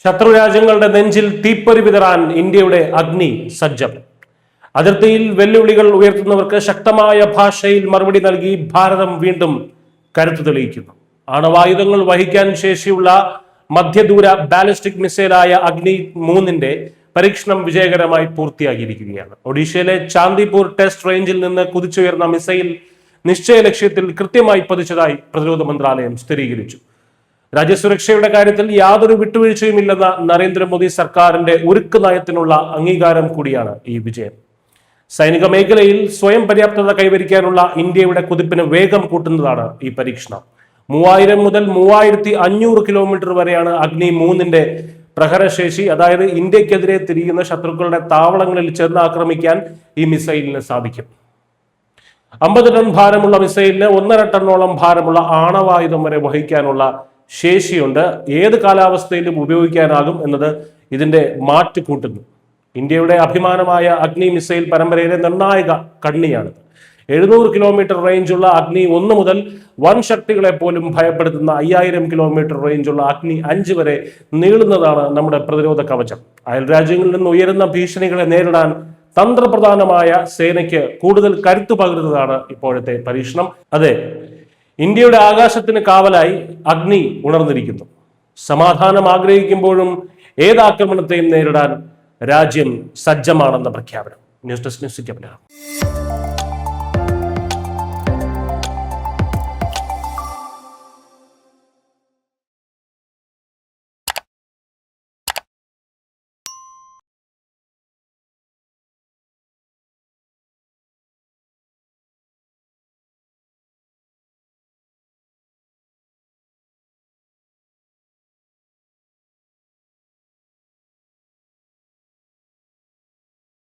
ശത്രു രാജ്യങ്ങളുടെ നെഞ്ചിൽ തീപ്പൊരി വിതറാൻ ഇന്ത്യയുടെ അഗ്നി സജ്ജം. അതിർത്തിയിൽ വെല്ലുവിളികൾ ഉയർത്തുന്നവർക്ക് ശക്തമായ ഭാഷയിൽ മറുപടി നൽകി ഭാരതം വീണ്ടും കരുത്തു തെളിയിക്കുന്നു. ആണവായുധങ്ങൾ വഹിക്കാൻ ശേഷിയുള്ള മധ്യദൂര ബാലിസ്റ്റിക് മിസൈലായ അഗ്നി 3 പരീക്ഷണം വിജയകരമായി പൂർത്തിയാക്കിയിരിക്കുകയാണ്. ഒഡീഷയിലെ ചാന്ദിപൂർ ടെസ്റ്റ് റേഞ്ചിൽ നിന്ന് കുതിച്ചുയർന്ന മിസൈൽ നിശ്ചയ ലക്ഷ്യത്തിൽ കൃത്യമായി പതിച്ചതായി പ്രതിരോധ മന്ത്രാലയം സ്ഥിരീകരിച്ചു. രാജ്യസുരക്ഷയുടെ കാര്യത്തിൽ യാതൊരു വിട്ടുവീഴ്ചയുമില്ലെന്ന നരേന്ദ്രമോദി സർക്കാരിന്റെ ഉരുക്ക് നയത്തിനുള്ള അംഗീകാരം കൂടിയാണ് ഈ വിജയം. സൈനിക മേഖലയിൽ സ്വയം പര്യാപ്തത കൈവരിക്കാനുള്ള ഇന്ത്യയുടെ കുതിപ്പിന് വേഗം കൂട്ടുന്നതാണ് ഈ പരീക്ഷണം. 3000 മുതൽ 3500 കിലോമീറ്റർ വരെയാണ് അഗ്നി 3 പ്രഹരശേഷി. അതായത് ഇന്ത്യക്കെതിരെ തിരിയുന്ന ശത്രുക്കളുടെ താവളങ്ങളിൽ ചെന്ന് ആക്രമിക്കാൻ ഈ മിസൈലിന് സാധിക്കും. 50 ടൺ ഭാരമുള്ള മിസൈലിന് 1.5 ടണ്ണോളം ഭാരമുള്ള ആണവായുധം വരെ വഹിക്കാനുള്ള ശേഷിയുണ്ട്. ഏത് കാലാവസ്ഥയിലും ഉപയോഗിക്കാനാകും എന്നത് ഇതിന്റെ മാറ്റ് കൂട്ടുന്നു. ഇന്ത്യയുടെ അഭിമാനമായ അഗ്നി മിസൈൽ പരമ്പരയിലെ നിർണായക കണ്ണിയാണ്. 700 കിലോമീറ്റർ റേഞ്ചുള്ള അഗ്നി 1 മുതൽ വൻ ശക്തികളെ പോലും ഭയപ്പെടുത്തുന്ന 5000 കിലോമീറ്റർ റേഞ്ചുള്ള അഗ്നി 5 വരെ നീളുന്നതാണ് നമ്മുടെ പ്രതിരോധ കവചം. അയൽ രാജ്യങ്ങളിൽ നിന്ന് ഉയരുന്ന ഭീഷണികളെ നേരിടാൻ തന്ത്രപ്രധാനമായ സേനയ്ക്ക് കൂടുതൽ കരുത്തു പകരുന്നതാണ് ഇപ്പോഴത്തെ പരീക്ഷണം. അതെ, ഇന്ത്യയുടെ ആകാശത്തിന് കാവലായി അഗ്നി ഉണർന്നിരിക്കുന്നു. സമാധാനം ആഗ്രഹിക്കുമ്പോഴും ഏതാക്രമണത്തെയും നേരിടാൻ രാജ്യം സജ്ജമാണെന്ന പ്രഖ്യാപനം. News desk news India.